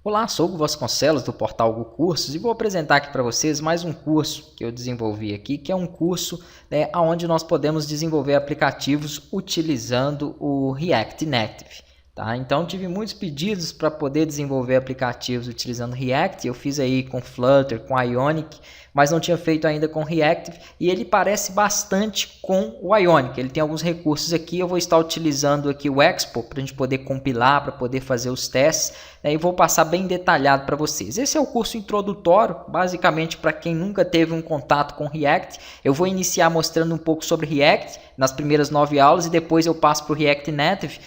Olá, sou o Hugo Vasconcelos do portal Google Cursos e vou apresentar aqui para vocês mais um curso que eu desenvolvi aqui, que é um curso onde nós podemos desenvolver aplicativos utilizando o React Native. Tá? Então tive muitos pedidos para poder desenvolver aplicativos utilizando React, eu fiz aí com Flutter, com Ionic, mas não tinha feito ainda com React e ele parece bastante com o Ionic. Ele tem alguns recursos aqui, eu vou estar utilizando aqui o Expo para a gente poder compilar, para poder fazer os testes, e vou passar bem detalhado para vocês. Esse é o curso introdutório, basicamente para quem nunca teve um contato com React. Eu vou iniciar mostrando um pouco sobre React nas primeiras 9 aulas e depois eu passo para o React Native,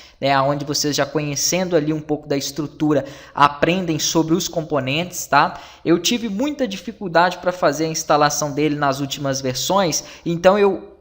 onde vocês já conhecendo ali um pouco da estrutura aprendem sobre os componentes, tá? Eu tive muita dificuldade para fazer a instalação dele nas últimas versões, então eu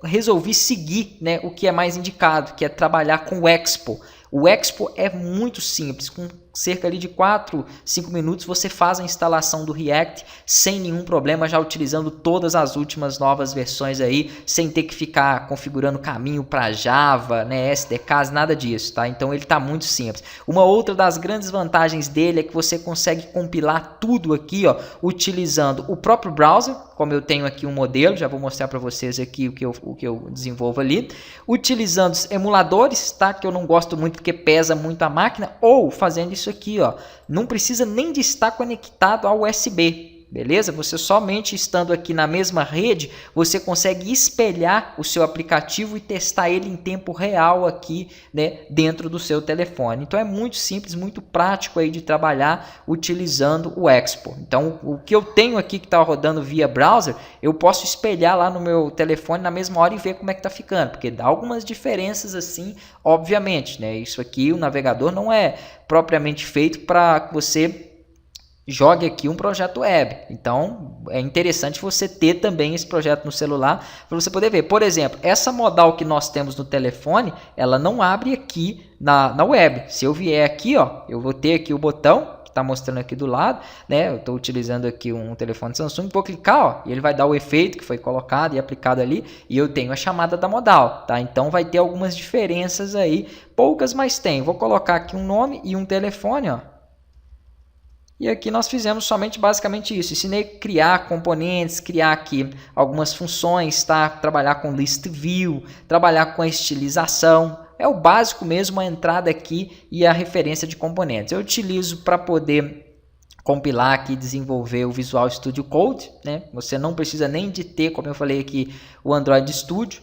resolvi seguir o que é mais indicado, que é trabalhar com o Expo. O Expo é muito simples, com cerca ali de 4, 5 minutos você faz a instalação do React sem nenhum problema, já utilizando todas as últimas novas versões aí, sem ter que ficar configurando caminho para Java, SDKs, nada disso, tá? Então ele está muito simples. Uma outra das grandes vantagens dele é que você consegue compilar tudo aqui, utilizando o próprio browser, como eu tenho aqui um modelo, já vou mostrar para vocês aqui o que eu desenvolvo ali, utilizando os emuladores, tá? Que eu não gosto muito porque pesa muito a máquina, ou fazendo isso aqui, não precisa nem de estar conectado ao USB, beleza? Você somente estando aqui na mesma rede, você consegue espelhar o seu aplicativo e testar ele em tempo real aqui, dentro do seu telefone. Então é muito simples, muito prático aí de trabalhar utilizando o Expo. Então o que eu tenho aqui que está rodando via browser, eu posso espelhar lá no meu telefone na mesma hora e ver como é que está ficando, porque dá algumas diferenças assim, obviamente, Isso aqui, o navegador não é propriamente feito para que você jogue aqui um projeto web. Então é interessante você ter também esse projeto no celular para você poder ver. Por exemplo, essa modal que nós temos no telefone, ela não abre aqui na web. Se eu vier aqui, eu vou ter aqui o botão que está mostrando aqui do lado, Eu estou utilizando aqui um telefone Samsung, vou clicar, e ele vai dar o efeito que foi colocado e aplicado ali, e eu tenho a chamada da modal, tá? Então vai ter algumas diferenças aí, poucas, mas tem. Vou colocar aqui um nome e um telefone, E aqui nós fizemos somente basicamente isso. Ensinei a criar componentes, criar aqui algumas funções, tá? Trabalhar com list view, trabalhar com a estilização. É o básico mesmo, a entrada aqui e a referência de componentes. Eu utilizo para poder compilar aqui e desenvolver o Visual Studio Code, Você não precisa nem de ter, como eu falei aqui, o Android Studio.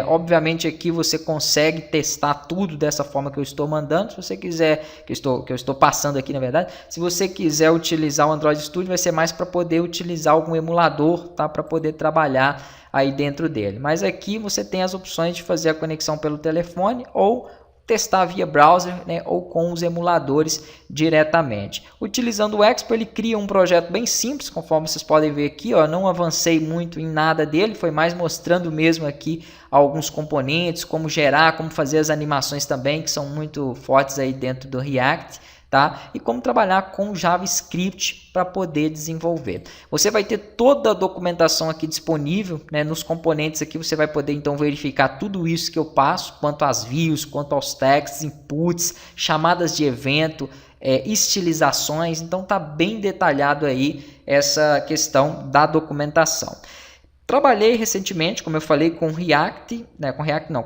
Obviamente aqui você consegue testar tudo dessa forma que eu estou mandando. Se você quiser, que eu estou passando aqui na verdade, se você quiser utilizar o Android Studio, vai ser mais para poder utilizar algum emulador, tá? Para poder trabalhar aí dentro dele. Mas aqui você tem as opções de fazer a conexão pelo telefone ou testar via browser, ou com os emuladores diretamente. Utilizando o Expo, ele cria um projeto bem simples, conforme vocês podem ver aqui, não avancei muito em nada dele, foi mais mostrando mesmo aqui alguns componentes, como gerar, como fazer as animações também, que são muito fortes aí dentro do React, tá? E como trabalhar com JavaScript para poder desenvolver. Você vai ter toda a documentação aqui disponível, nos componentes aqui você vai poder então verificar tudo isso que eu passo, quanto às views, quanto aos texts, inputs, chamadas de evento, estilizações, então tá bem detalhado aí essa questão da documentação. Trabalhei recentemente, como eu falei, com React,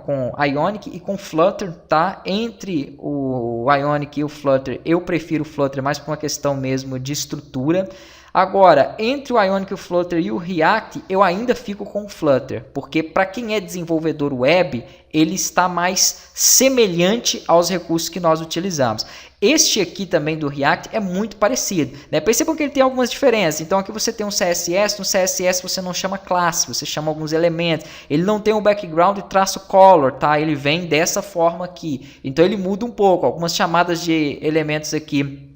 com Ionic e com Flutter, tá? Entre o Ionic e o Flutter, eu prefiro o Flutter mais por uma questão mesmo de estrutura. Agora, entre o Ionic, o Flutter e o React, eu ainda fico com o Flutter, porque para quem é desenvolvedor web, ele está mais semelhante aos recursos que nós utilizamos. Este aqui também do React é muito parecido, Percebam que ele tem algumas diferenças. Então aqui você tem um CSS, no CSS você não chama classe, você chama alguns elementos. Ele não tem um background e traço color, tá? Ele vem dessa forma aqui. Então ele muda um pouco, algumas chamadas de elementos aqui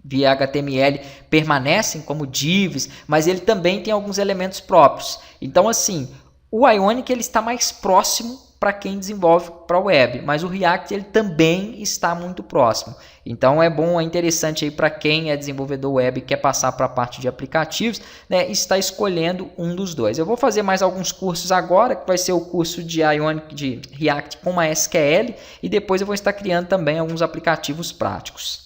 via HTML permanecem como divs, mas ele também tem alguns elementos próprios. Então assim, o Ionic ele está mais próximo para quem desenvolve para web, mas o React ele também está muito próximo. Então é bom, é interessante aí para quem é desenvolvedor web e quer passar para a parte de aplicativos, está escolhendo um dos dois. Eu vou fazer mais alguns cursos agora, que vai ser o curso de Ionic, de React com MySQL, e depois eu vou estar criando também alguns aplicativos práticos.